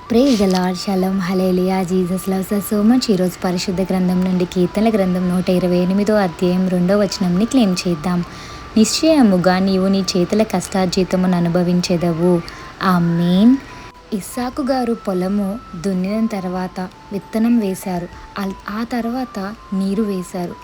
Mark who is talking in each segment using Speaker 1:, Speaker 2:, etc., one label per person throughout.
Speaker 1: Praise the lord, shalom, hallelujah, Jesus loves us so much. ఈరోజు పరిశుద్ధ గ్రంథం నుండి కీర్తనల గ్రంథం 128వ అధ్యాయం 2వ వచనంని క్లెయిమ్ చేద్దాం. నిశ్చయముగా నీవు నీ చేతుల కష్టార్జితమును అనుభవించెదవు. ఆమేన్. ఇస్సాకు గారు పొలము దున్నిన తర్వాత విత్తనం వేశారు. ఆ తర్వాత నీరు వేశారు.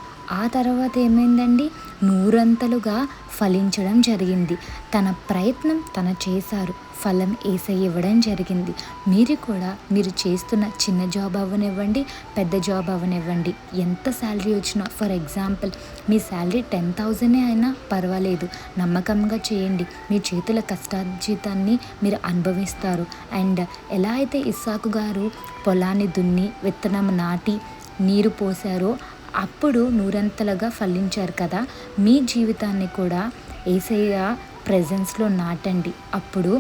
Speaker 1: ఆ తర్వాత ఏమైందండి? నూరంతలుగా ఫలించడం జరిగింది. తన ప్రయత్నం తను చేశారు, ఫలం యేసయ్య ఇవ్వడం జరిగింది. మీరు కూడా మీరు చేస్తున్న చిన్న జాబ్ అవ్వనివ్వండి, పెద్ద జాబ్ అవ్వనివ్వండి, ఎంత శాలరీ వచ్చినా, ఫర్ ఎగ్జాంపుల్ మీ శాలరీ 10,000 అయినా పర్వాలేదు, నమ్మకంగా చేయండి. మీ చేతుల కష్టార్జితాన్ని మీరు అనుభవిస్తారు. అండ్ ఎలా అయితే ఇస్సాకు గారు పొలాన్ని దున్ని విత్తనం నాటి నీరు పోసారో అప్పుడు నూరంతలుగా ఫలించారు కదా, మీ జీవితాన్ని కూడా యేసయ్య ప్రెజెన్స్లో నాటండి. అప్పుడు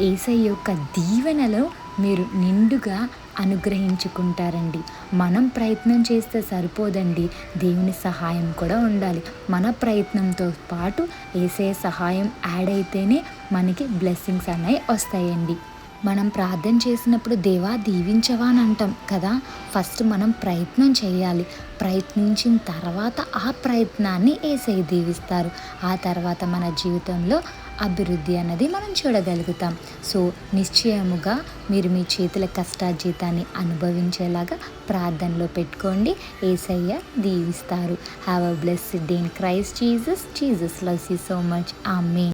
Speaker 1: యేసయ్య యొక్క దీవెనలో మీరు నిండుగా అనుగ్రహించుకుంటారండి. మనం ప్రయత్నం చేస్తే సరిపోదండి, దేవుని సహాయం కూడా ఉండాలి. మన ప్రయత్నంతో పాటు యేసయ్య సహాయం యాడ్ అయితేనే మనకి బ్లెస్సింగ్స్ అనేవి వస్తాయండి. మనం ప్రార్థన చేసినప్పుడు దేవా దీవించవా అని అంటాం కదా. ఫస్ట్ మనం ప్రయత్నం చేయాలి. ప్రయత్నించిన తర్వాత ఆ ప్రయత్నాన్ని యేసయ్య దీవిస్తారు. ఆ తర్వాత మన జీవితంలో అభివృద్ధి అన్నది మనం చూడగలుగుతాం. సో నిశ్చయముగా మీరు మీ చేతుల కష్టార్జితాన్ని అనుభవించేలాగా ప్రార్థనలో పెట్టుకోండి. యేసయ్య దీవిస్తారు. Have a blessed day in Christ Jesus. Jesus loves you so much. Amen.